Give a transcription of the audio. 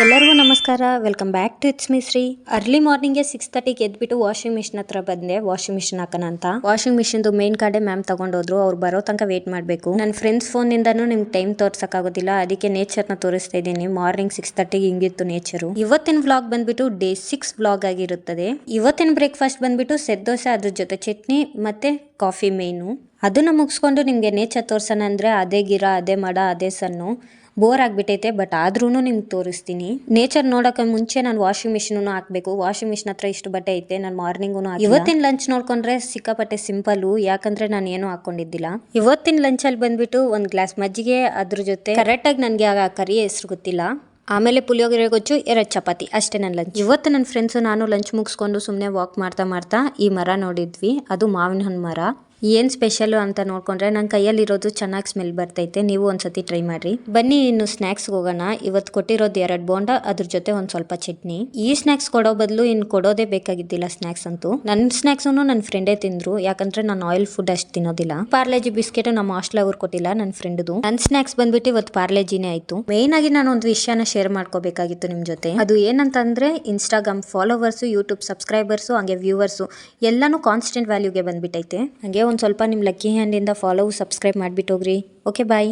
ಎಲ್ಲರಿಗೂ ನಮಸ್ಕಾರ. Welcome back to it's me Shri. Early ಮಾರ್ನಿಂಗ್ಗೆ 6:30ಗೆ ಎದ್ಬಿಟ್ಟು ವಾಷಿಂಗ್ ಮಿಷಿನ್ ಹತ್ರ ಬಂದೆ. ವಾಷಿಂಗ್ ಮಿಷಿನ್ ಹಾಕೋಣ ಅಂತ. ವಾಷಿಂಗ್ ಮಿಷಿನ್ದು ಮೇನ್ ಕಾರ್ಡೆ ಮ್ಯಾಮ್ ತಗೊಂಡೋದ್ರು. ಅವ್ರು ಬರೋ ತನಕ ವೇಟ್ ಮಾಡಬೇಕು. ನನ್ನ ಫ್ರೆಂಡ್ಸ್ ಫೋನ್ ನಿಂದನೂ ನಿಮ್ಗೆ ಟೈಮ್ ತೋರ್ಸಕ್ಕಾಗೋದಿಲ್ಲ, ಅದಕ್ಕೆ ನೇಚರ್ನ ತೋರಿಸ್ತಾ ಇದ್ದೀನಿ. ಮಾರ್ನಿಂಗ್ 6:30ಗೆ ಹಿಂಗಿತ್ತು ನೇಚರು. ಇವತ್ತಿನ ವ್ಲಾಗ್ ಬಂದ್ಬಿಟ್ಟು ಡೇ 6 ವ್ಲಾಗ್ ಆಗಿರುತ್ತದೆ. ಇವತ್ತಿನ ಬ್ರೇಕ್ಫಾಸ್ಟ್ ಬಂದ್ಬಿಟ್ಟು ಸೆಟ್ ದೋಸೆ, ಅದ್ರ ಜೊತೆ ಚಟ್ನಿ ಮತ್ತೆ ಕಾಫಿ ಮೇನು. ಅದನ್ನ ಮುಗಿಸ್ಕೊಂಡು ನಿಮ್ಗೆ ನೇಚರ್ ತೋರ್ಸೋಣ ಅಂದ್ರೆ ಅದೇ ಗಿರ, ಅದೇ ಮಡ, ಅದೇ ಸನ್ನು. ಬೋರ್ ಆಗ್ಬಿಟ್ಟೈತೆ, ಬಟ್ ಆದ್ರೂ ನಿಮ್ಗೆ ತೋರಿಸ್ತೀನಿ. ನೇಚರ್ ನೋಡೋಕೆ ಮುಂಚೆ ನಾನು ವಾಷಿಂಗ್ ಮಿಷಿನ್ ಹಾಕ್ಬೇಕು. ವಾಷಿಂಗ್ ಮಿಷಿನ್ ಹತ್ರ ಇಷ್ಟು ಬಟ್ಟೆ ಐತೆ. ನಾನು ಮಾರ್ನಿಂಗು ಇವತ್ತಿನ ಲಂಚ್ ನೋಡ್ಕೊಂಡ್ರೆ ಸಿಕ್ಕಾಪಟ್ಟೆ ಸಿಂಪಲ್, ಯಾಕಂದ್ರೆ ನಾನು ಏನು ಹಾಕೊಂಡಿದ್ದಿಲ್ಲ. ಇವತ್ತಿನ ಲಂಚ್ ಅಲ್ಲಿ ಬಂದ್ಬಿಟ್ಟು ಒಂದ್ ಗ್ಲಾಸ್ ಮಜ್ಜಿಗೆ, ಅದ್ರ ಜೊತೆ ಕರೆಕ್ಟ್ ಆಗಿ ನನ್ಗೆ ಆ ಕರಿ ಹೆಸರು ಗೊತ್ತಿಲ್ಲ, ಆಮೇಲೆ ಪುಳಿಯೋಗರೆ ಗೊಜ್ಜು, 2 ಚಪಾತಿ, ಅಷ್ಟೇ ನನ್ನ ಲಂಚ್. ಇವತ್ತು ನನ್ನ ಫ್ರೆಂಡ್ಸು ನಾನು ಲಂಚ್ ಮುಗಿಸ್ಕೊಂಡು ಸುಮ್ಮನೆ ವಾಕ್ ಮಾಡ್ತಾ ಈ ಮರ ನೋಡಿದ್ವಿ. ಅದು ಮಾವಿನ ಹಣ್ಣು ಮರ. ಏನು ಸ್ಪೆಷಲ್ ಅಂತ ನೋಡ್ಕೊಂಡ್ರೆ ನನ್ನ ಕೈಯಲ್ಲಿರೋದು ಚೆನ್ನಾಗಿ ಸ್ಮೆಲ್ ಬರ್ತೈತೆ. ನೀವು ಒಂದ್ಸತಿ ಟ್ರೈ ಮಾಡ್ರಿ. ಬನ್ನಿ ಇನ್ನು ಸ್ನ್ಯಾಕ್ಸ್ಗೆ ಹೋಗೋಣ. ಇವತ್ತು ಕೊಟ್ಟಿರೋದು 2 ಬೋಂಡ, ಅದ್ರ ಜೊತೆ ಒಂದು ಸ್ವಲ್ಪ ಚಟ್ನಿ. ಈ ಸ್ನ್ಯಾಕ್ಸ್ ಕೊಡೋ ಬದಲು ಇನ್ನು ಕೊಡೋದೇ ಬೇಕಾಗಿದ್ದಿಲ್ಲ ಸ್ನ್ಯಾಕ್ಸ್ ಅಂತೂ. ನನ್ನ ಸ್ನ್ಯಾಕ್ಸು ನನ್ನ ಫ್ರೆಂಡೇ ತಿಂದ್ರು, ಯಾಕಂದ್ರೆ ನಾನು ಆಯಿಲ್ ಫುಡ್ ಅಷ್ಟು ತಿನ್ನೋದಿಲ್ಲ. ಪಾರ್ಲೇಜಿ ಬಿಸ್ಕೆಟ್ ನಮ್ಮ ಹಾಸ್ಟೆಲ್ ಅವ್ರು ಕೊಟ್ಟಿಲ್ಲ, ನನ್ನ ಫ್ರೆಂಡ್ದು. ನನ್ನ ಸ್ನ್ಯಾಕ್ಸ್ ಬಂದ್ಬಿಟ್ಟು ಇವತ್ತು ಪಾರ್ಲೇಜಿನೇ ಆಯ್ತು. ಮೇನ್ ಆಗಿ ನಾನು ಒಂದು ವಿಷಯನ ಶೇರ್ ಮಾಡ್ಕೋಬೇಕಾಗಿತ್ತು ನಿಮ್ ಜೊತೆ. ಅದು ಏನಂತಂದ್ರೆ ಇನ್ಸ್ಟಾಗ್ರಾಮ್ ಫಾಲೋವರ್ಸು, ಯೂಟ್ಯೂಬ್ ಸಬ್ಸ್ಕ್ರೈಬರ್ಸು, ಹಂಗೆ ವ್ಯೂವರ್ಸು ಎಲ್ಲಾನು ಕಾನ್ಸ್ಟೆಂಟ್ ವ್ಯಾಲ್ಯೂಗೆ ಬಂದ್ಬಿಟ್ಟೈತೆ. ಹಂಗೆ ಒಂದು ಸ್ವಲ್ಪ ನಿಮ್ಮ ಲಕ್ಕಿ ಹ್ಯಾಂಡಿಂದ ಫಾಲೋ ಸಬ್ಸ್ಕ್ರೈಬ್ ಮಾಡಿಬಿಟ್ಟು ಹೋಗ್ರಿ. ಓಕೆ ಬಾಯ್.